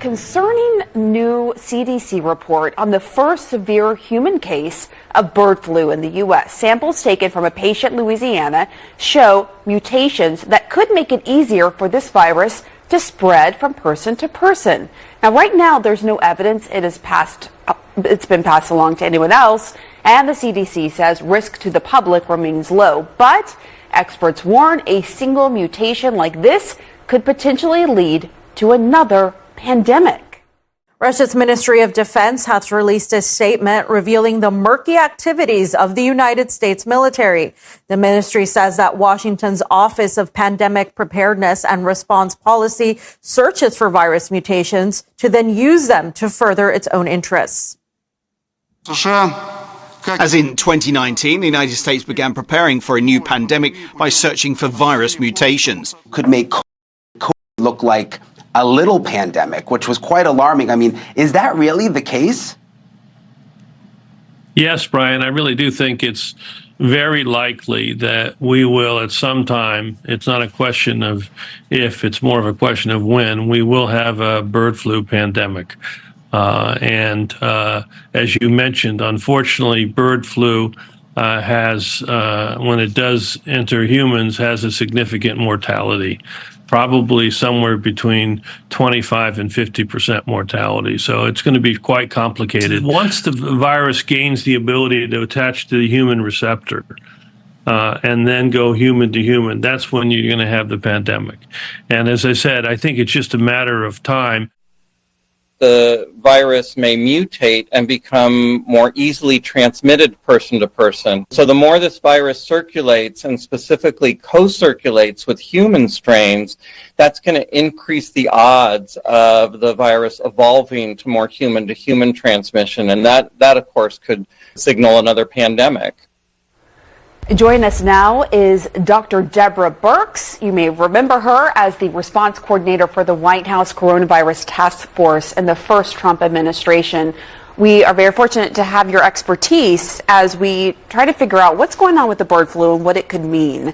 concerning new CDC report on the first severe human case of bird flu in the U.S. Samples taken from a patient in Louisiana show mutations that could make it easier for this virus to spread from person to person. Now, right now, there's no evidence it's been passed along to anyone else, and the CDC says risk to the public remains low. But experts warn a single mutation like this could potentially lead to another pandemic. Russia's Ministry of Defense has released a statement revealing the murky activities of the United States military. The ministry says that Washington's Office of Pandemic Preparedness and Response Policy searches for virus mutations to then use them to further its own interests. As in 2019, the United States began preparing for a new pandemic by searching for virus mutations. Could make COVID look like a little pandemic, which was quite alarming. I mean, is that really the case? Yes, Brian, I really do think it's very likely that we will at some time, it's not a question of if, it's more of a question of when, we will have a bird flu pandemic. And as you mentioned, unfortunately, bird flu has, when it does enter humans, has a significant mortality. Probably somewhere between 25 and 50% mortality. So it's going to be quite complicated. Once the virus gains the ability to attach to the human receptor and then go human to human, that's when you're going to have the pandemic. And as I said, I think it's just a matter of time. The virus may mutate and become more easily transmitted person to person. So the more this virus circulates and specifically co-circulates with human strains, that's going to increase the odds of the virus evolving to more human-to-human transmission. And that of course, could signal another pandemic. Joining us now is Dr. Deborah Birx. You may remember her as the response coordinator for the White House Coronavirus Task Force in the first Trump administration. We are very fortunate to have your expertise as we try to figure out what's going on with the bird flu and what it could mean.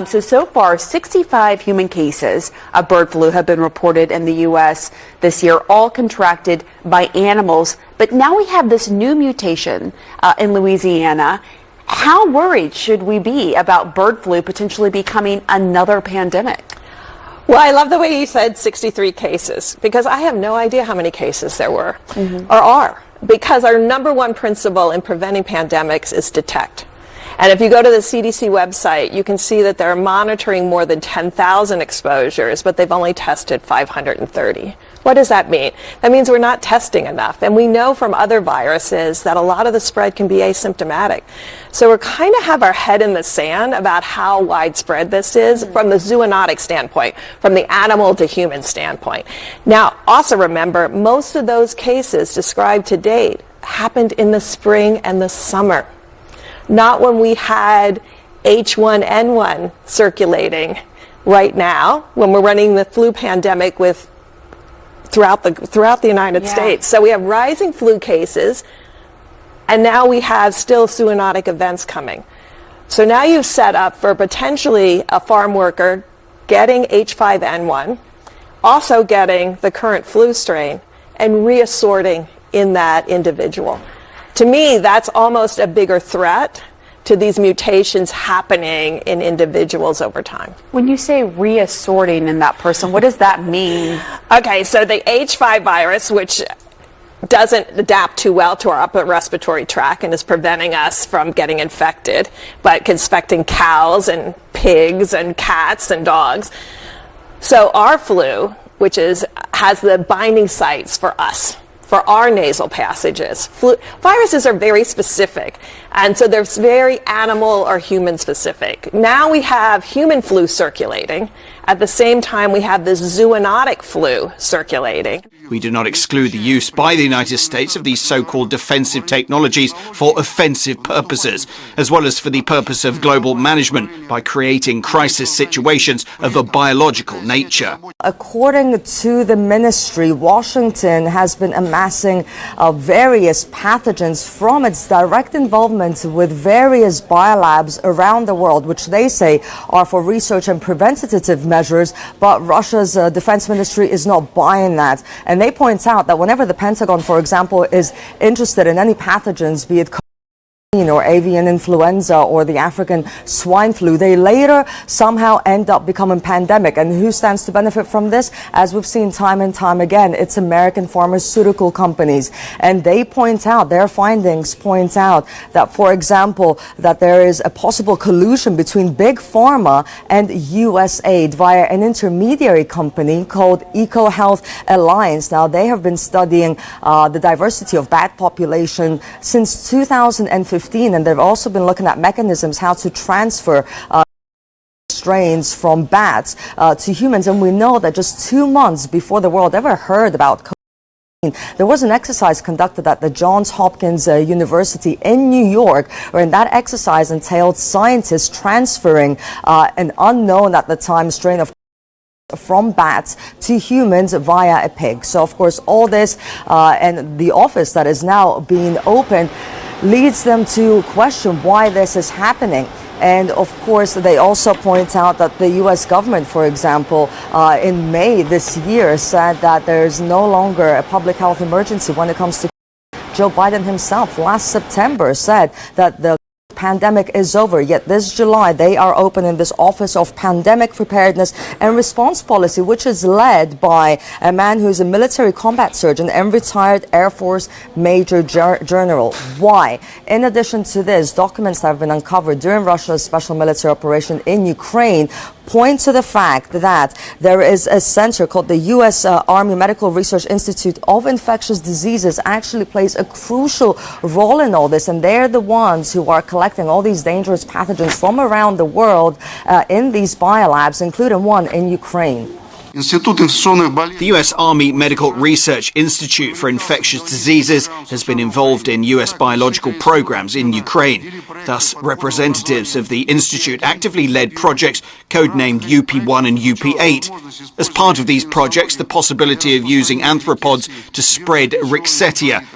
So far, 65 human cases of bird flu have been reported in the U.S. this year, all contracted by animals. But now we have this new mutation in Louisiana. How worried should we be about bird flu potentially becoming another pandemic? Well, I love the way you said 63 cases, because I have no idea how many cases there were or are, because our number one principle in preventing pandemics is detect. And if you go to the CDC website, you can see that they're monitoring more than 10,000 exposures, but they've only tested 530. What does that mean? That means we're not testing enough. And we know from other viruses that a lot of the spread can be asymptomatic. So we're kind of have our head in the sand about how widespread this is from the zoonotic standpoint, from the animal to human standpoint. Now, also remember, most of those cases described to date happened in the spring and the summer, not when we had H1N1 circulating right now, when we're running the flu pandemic with throughout the United States. So we have rising flu cases, and now we have still zoonotic events coming. So now you've set up for potentially a farm worker getting H5N1, also getting the current flu strain, and reassorting in that individual. To me, that's almost a bigger threat to these mutations happening in individuals over time. When you say reassorting in that person, what does that mean? Okay, so the H5 virus, which doesn't adapt too well to our upper respiratory tract and is preventing us from getting infected, but is infecting cows and pigs and cats and dogs. So our flu, which has the binding sites for us, for our nasal passages. Viruses are very specific, and so they're very animal or human specific. Now we have human flu circulating. At the same time, we have this zoonotic flu circulating. We do not exclude the use by the United States of these so-called defensive technologies for offensive purposes, as well as for the purpose of global management by creating crisis situations of a biological nature. According to the ministry, Washington has been amassing various pathogens from its direct involvement documents with various biolabs around the world, which they say are for research and preventative measures, but Russia's defense ministry is not buying that. And they point out that whenever the Pentagon, for example, is interested in any pathogens, be it or avian influenza or the African swine flu, they later somehow end up becoming pandemic. And who stands to benefit from this? As we've seen time and time again, it's American pharmaceutical companies. And they point out, their findings point out that, for example, that there is a possible collusion between Big Pharma and USAID via an intermediary company called EcoHealth Alliance. Now, they have been studying the diversity of bat population since 2015. And they've also been looking at mechanisms how to transfer strains from bats to humans. And we know that just 2 months before the world ever heard about COVID, there was an exercise conducted at the Johns Hopkins University in New York, where that exercise entailed scientists transferring an unknown at the time strain of from bats to humans via a pig. So, of course, all this and the office that is now being opened leads them to question why this is happening. And of course, they also point out that the U.S. government, for example, in May this year said that there is no longer a public health emergency when it comes to Joe Biden himself. Last September said that the pandemic is over, yet this July they are opening this Office of Pandemic Preparedness and Response Policy, which is led by a man who is a military combat surgeon and retired Air Force Major General. Why? In addition to this, documents that have been uncovered during Russia's special military operation in Ukraine point to the fact that there is a center called the U.S. Army Medical Research Institute of Infectious Diseases actually plays a crucial role in all this, and they're the ones who are collecting all these dangerous pathogens from around the world in these biolabs, including one in Ukraine. The U.S. Army Medical Research Institute for Infectious Diseases has been involved in U.S. biological programs in Ukraine. Thus, representatives of the institute actively led projects codenamed UP1 and UP8. As part of these projects, the possibility of using arthropods to spread Rickettsia,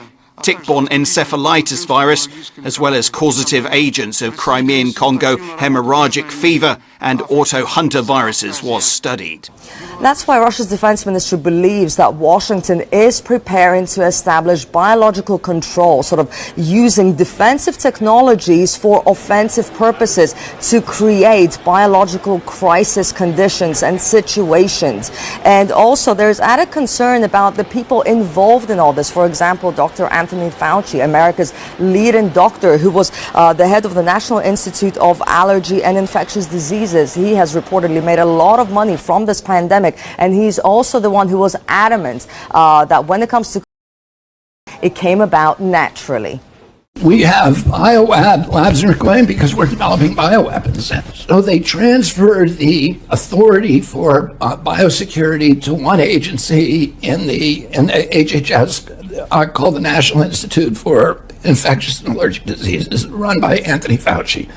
tick-borne encephalitis virus, as well as causative agents of Crimean Congo hemorrhagic fever and auto-hunter viruses was studied. That's why Russia's defense ministry believes that Washington is preparing to establish biological control, sort of using defensive technologies for offensive purposes to create biological crisis conditions and situations. And also there's added concern about the people involved in all this. For example, Dr. Anthony Fauci, America's leading doctor, who was the head of the National Institute of Allergy and Infectious Diseases. He has reportedly made a lot of money from this pandemic, and he's also the one who was adamant that when it comes to it came about naturally. We have labs in Ukraine because we're developing bioweapons. So they transferred the authority for biosecurity to one agency in the HHS called the National Institute for Infectious and Allergic Diseases, run by Anthony Fauci.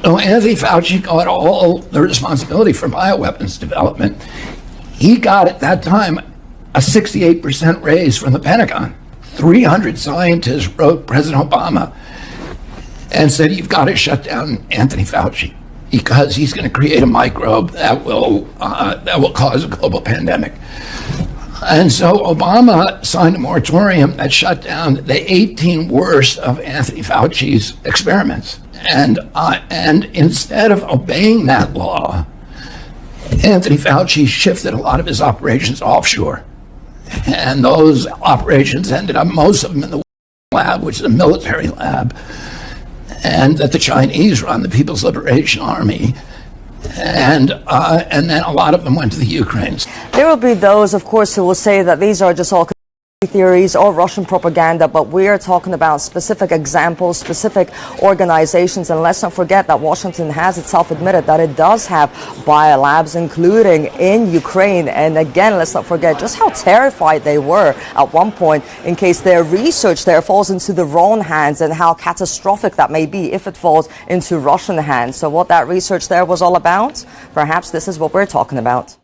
So Anthony Fauci got all the responsibility for bioweapons development. He got at that time a 68% raise from the Pentagon. 300 scientists wrote President Obama and said, you've got to shut down Anthony Fauci because he's going to create a microbe that will cause a global pandemic. And so Obama signed a moratorium that shut down the 18 worst of Anthony Fauci's experiments. And instead of obeying that law, Anthony Fauci shifted a lot of his operations offshore. And those operations ended up, most of them in the lab, which is a military lab, and that the Chinese run, the People's Liberation Army. And then a lot of them went to the Ukraine. There will be those, of course, who will say that these are just all theories or Russian propaganda, but we are talking about specific examples, specific organizations, and let's not forget that Washington has itself admitted that it does have biolabs, including in Ukraine. And again, let's not forget just how terrified they were at one point in case their research there falls into the wrong hands, and how catastrophic that may be if it falls into Russian hands. So what that research there was all about, perhaps this is what we're talking about.